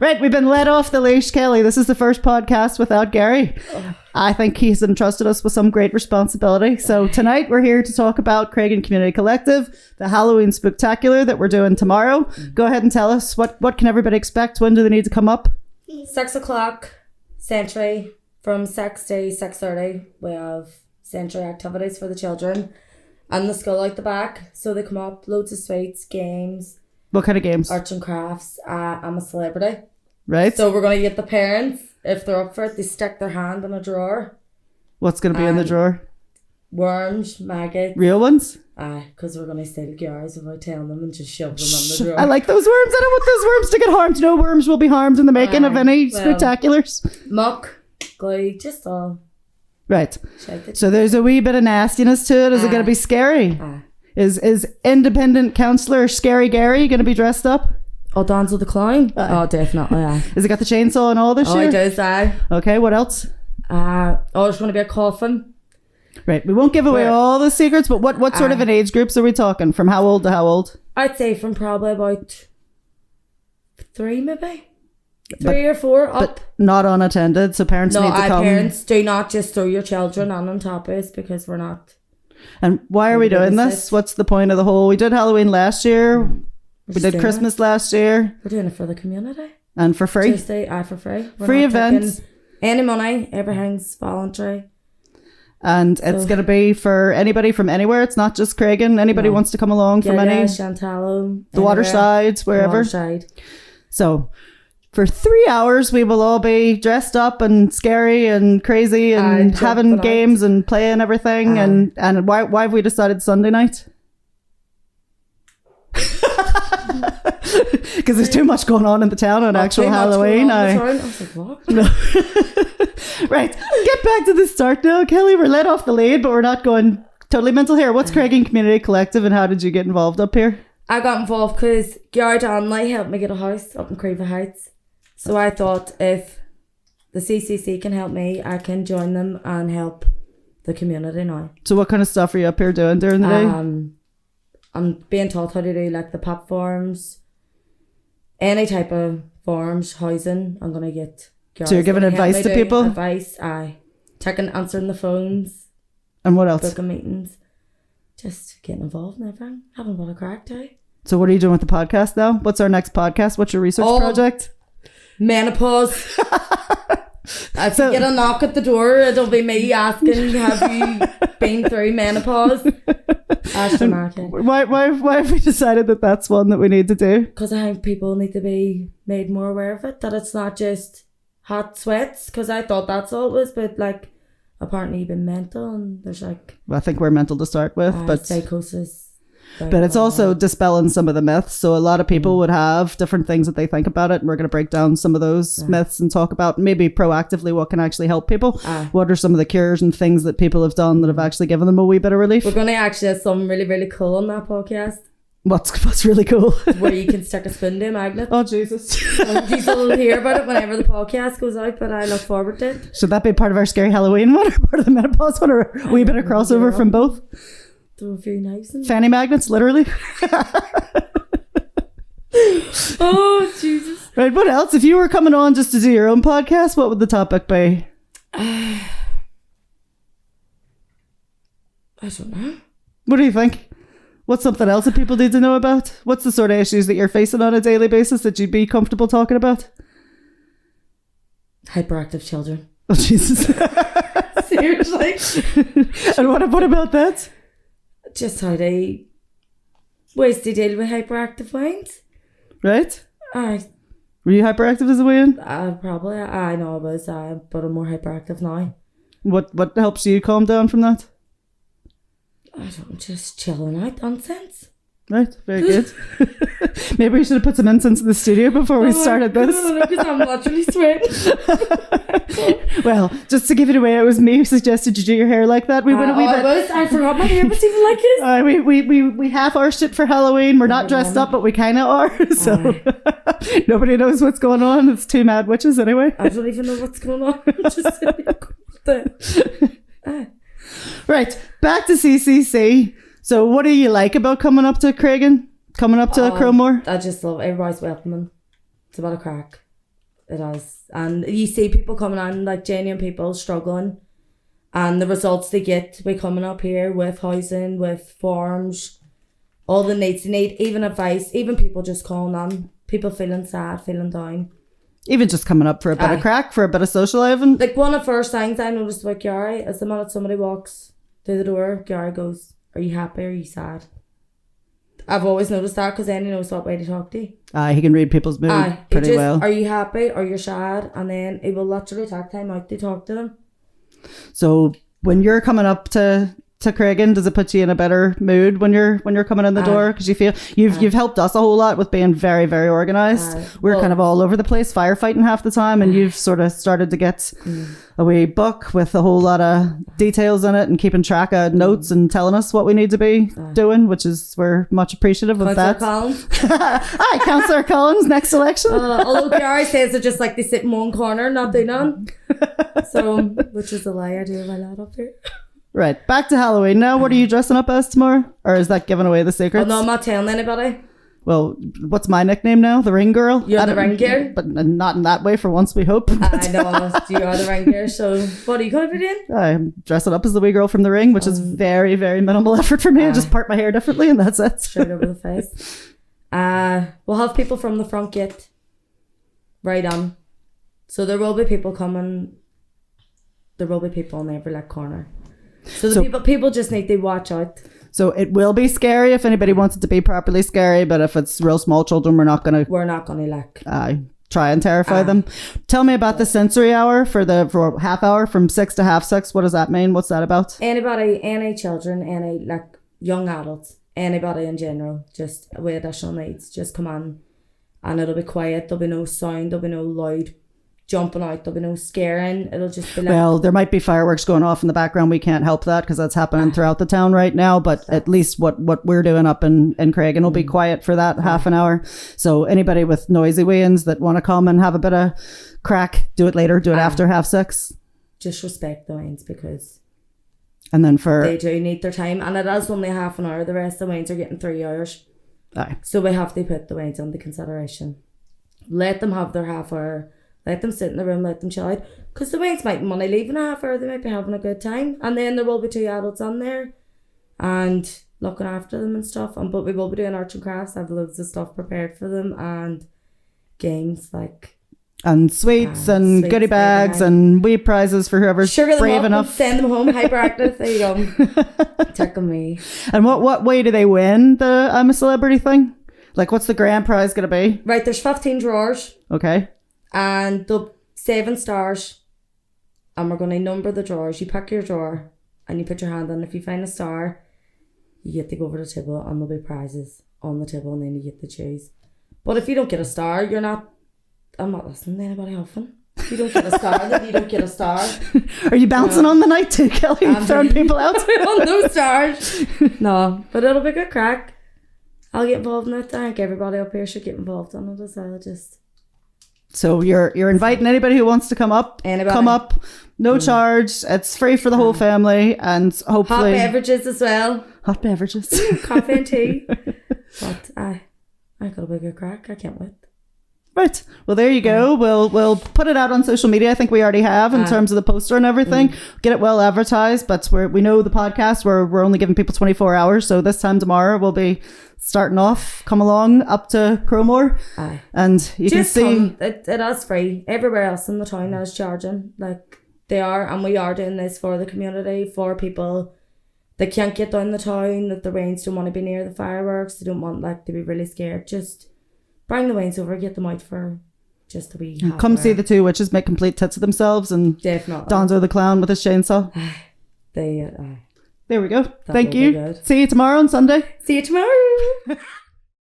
Right, we've been let off the leash, Kelly. This is the first podcast without Gary. I think he's entrusted us with some great responsibility. So tonight we're here to talk about Creggan Community Collective, the Halloween Spooktacular that we're doing tomorrow. Go ahead and tell us, what can everybody expect? When do they need to come up? 6 o'clock, Century, from 6 to 6:30. We have Century activities for the children and the school out the back. So they come up, loads of sweets, games. What kind of games? Arts and crafts. I'm a celebrity. Right. So we're going to get the parents, if they're up for it, they stick their hand in a drawer. What's going to be in the drawer? Worms, maggots. Real ones? Aye, because we're going to steal yours without telling them and just shove them in the drawer. I like those worms. I don't want those worms to get harmed. No worms will be harmed in the making of any spectaculars. Muck, glue, just all. Right. So there's a wee bit of nastiness to it. Is it going to be scary? Is independent counsellor Scary Gary going to be dressed up? Oh, Donzel the Clown? Oh, definitely, yeah. Has he got the chainsaw and all this year? Oh, he does, aye. Okay, what else? There's going to be a coffin. Right, we won't give away all the secrets, but what sort of an age groups are we talking? From how old to how old? I'd say from probably about 3 maybe. 3 or 4 up. But not unattended, so parents need to come. No, parents, do not just throw your children on top of us, because we're not. And why are we doing this? What's the point of the whole... We did Halloween last year. We did Christmas last year. We're doing it for the community. And for free. Tuesday, for free. We're free events. Any money, everything's voluntary. And it's going to be for anybody from anywhere. It's not just Creggan. Anybody wants to come along from any... Chantallo. The Watersides, wherever. Waterside. So... For 3 hours, we will all be dressed up and scary and crazy and having games and playing everything. And why have we decided Sunday night? Because there's too much going on in the town on actual Halloween. I was like, what? No. Right. Get back to the start now, Kelly. We're let off the lead, but we're not going totally mental here. What's Creggan Community Collective and how did you get involved up here? I got involved because Gary Donnelly helped me get a house up in Creggan Heights. So I thought if the CCC can help me, I can join them and help the community now. So what kind of stuff are you up here doing during the day? I'm being taught how to do like the pop forms, any type of forms, housing. I'm going to get... So you're giving advice to people? Advice, answering the phones. And what else? Booking meetings. Just getting involved in everything. Having a bit of crack too. So what are you doing with the podcast now? What's our next podcast? What's your research project? Menopause. If you get a knock at the door, it'll be me asking, have you been through menopause? Why have we decided that that's one that we need to do? Because I think people need to be made more aware of it, that it's not just hot sweats, because I thought that's all it was, but like apparently you've been mental and there's like... Well, I think we're mental to start with, but... Psychosis. But it's also dispelling some of the myths. So a lot of people would have different things that they think about it. And we're going to break down some of those myths and talk about maybe proactively what can actually help people. What are some of the cures and things that people have done that have actually given them a wee bit of relief? We're going to actually have something really, really cool on that podcast. What's really cool? Where you can stick a spoon to a magnet. Oh, Jesus. You'll hear about it whenever the podcast goes out, but I look forward to it. Should that be part of our scary Halloween one or part of the menopause one, or a wee bit of crossover from both? Throw a few knives in. Fanny magnets, literally. Oh, Jesus. Right, what else? If you were coming on just to do your own podcast, what would the topic be? I don't know. What do you think? What's something else that people need to know about? What's the sort of issues that you're facing on a daily basis that you'd be comfortable talking about? Hyperactive children. Oh, Jesus. Seriously. And what about that? Just how ways to deal with hyperactive minds. Right? Were you hyperactive as a way in? Probably. I know I was, but I'm more hyperactive now. What helps you calm down from that? Just chilling out, nonsense. Right, very good. Maybe we should have put some incense in the studio before we started this. Because I'm literally sweating. Well, just to give it away, it was me who suggested you do your hair like that. We went a wee bit. I forgot my hair was even like this. We half-arsed it for Halloween. We're not dressed up, but we kind of are. So nobody knows what's going on. It's two mad witches anyway. I don't even know what's going on. Just Right, back to CCC. So what do you like about coming up to Creggan? Coming up to Crowmore? I just love everybody's welcoming. It's about a crack. It has. And you see people coming on, like genuine people struggling, and the results they get by coming up here with housing, with forms, all the needs they need, even advice, even people just calling on, people feeling sad, feeling down. Even just coming up for a bit of crack, for a bit of socialising. Like one of the first things I noticed about Gary is the minute somebody walks through the door, Gary goes, "Are you happy or are you sad?" I've always noticed that because then he knows what way to talk to you. He can read people's mood pretty well. Are you happy or you're sad? And then he will literally take time out to talk to them. So when you're coming up to Creggan, does it put you in a better mood when you're coming in the door? Because you feel you've helped us a whole lot with being very, very organised. We're kind of all over the place, firefighting half the time, and you've sort of started to get a wee book with a whole lot of details in it and keeping track of notes and telling us what we need to be doing, which is we're much appreciative of that. Collins. Hi, Councillor Collins, next election. Although Gary says they're just like they sit in one corner, not do none. So, which is a lie. I do have a lot up here. Right, back to Halloween now. What are you dressing up as tomorrow? Or is that giving away the secrets? Oh, no, I'm not telling anybody. Well, what's my nickname now? The Ring Girl? You're the Ring Girl? But not in that way for once, we hope. I know, you are the Ring Girl. So what are you going to be doing? I'm dressing up as the wee girl from The Ring, which is very, very minimal effort for me. I just part my hair differently and that's it. Straight over the face. We'll have people from the front gate right on. So there will be people coming. There will be people in every corner. So people just need to watch out. So it will be scary if anybody wants it to be properly scary, but if it's real small children, we're not gonna try and terrify them. Tell me about the sensory hour for half hour from 6 to half 6. What does that mean? What's that about? Anybody, any children, any young adults, anybody in general, just with additional needs, just come on, and it'll be quiet. There'll be no sound. There'll be no loud jumping out. There'll be no scaring. It'll just be well, there might be fireworks going off in the background. We can't help that because that's happening throughout the town right now, but at least what we're doing up in Creggan will be quiet for that half an hour. So anybody with noisy weans that want to come and have a bit of crack, do it later, do it after half 6. Just respect the weans because and then they do need their time, and it is only half an hour. The rest of the weans are getting 3 hours. So we have to put the weans under consideration. Let them have their half hour. Let them sit in the room, let them chill out. Because the weans might money leaving a half hour, they might be having a good time. And then there will be 2 adults on there and looking after them and stuff. But we will be doing arts and crafts. I have loads of stuff prepared for them and games and sweets and goodie bags and wee prizes for whoever's brave enough. Send them home, hyperactive. There you go. Tickle me. And what way do they win the I'm a Celebrity thing? What's the grand prize going to be? Right, there's 15 drawers. Okay. And the 7 stars, and we're going to number the drawers. You pick your drawer and you put your hand on. If you find a star, you get to go over the table and there'll be prizes on the table and then you get to choose. But if you don't get a star, I'm not listening to anybody often. If you don't get a star, then you don't get a star. Are you bouncing on the night too, Kelly? Are you throwing people out? On no stars. No, but it'll be good crack. I'll get involved in it. I think everybody up here should get involved in it as well. So you're inviting anybody who wants to come up. Anybody. Come up, no charge. It's free for the whole family, and hopefully hot beverages as well. Hot beverages, coffee and tea. But I got a big good crack. I can't wait. Right. Well, there you go. We'll put it out on social media. I think we already have in terms of the poster and everything. Get it well advertised. But we know the podcast. We're only giving people 24 hours. So this time tomorrow we'll be starting off. Come along up to Crowmore, and you just can see it is free. Everywhere else in the town is charging. They are, and we are doing this for the community, for people that can't get down the town, that the weans don't want to be near the fireworks. They don't want to be really scared. Just bring the weans over, get them out for just a wee come see the two witches make complete tits of themselves, and definitely Donzo the clown with his chainsaw. There we go. Thank you. See you tomorrow on Sunday. See you tomorrow.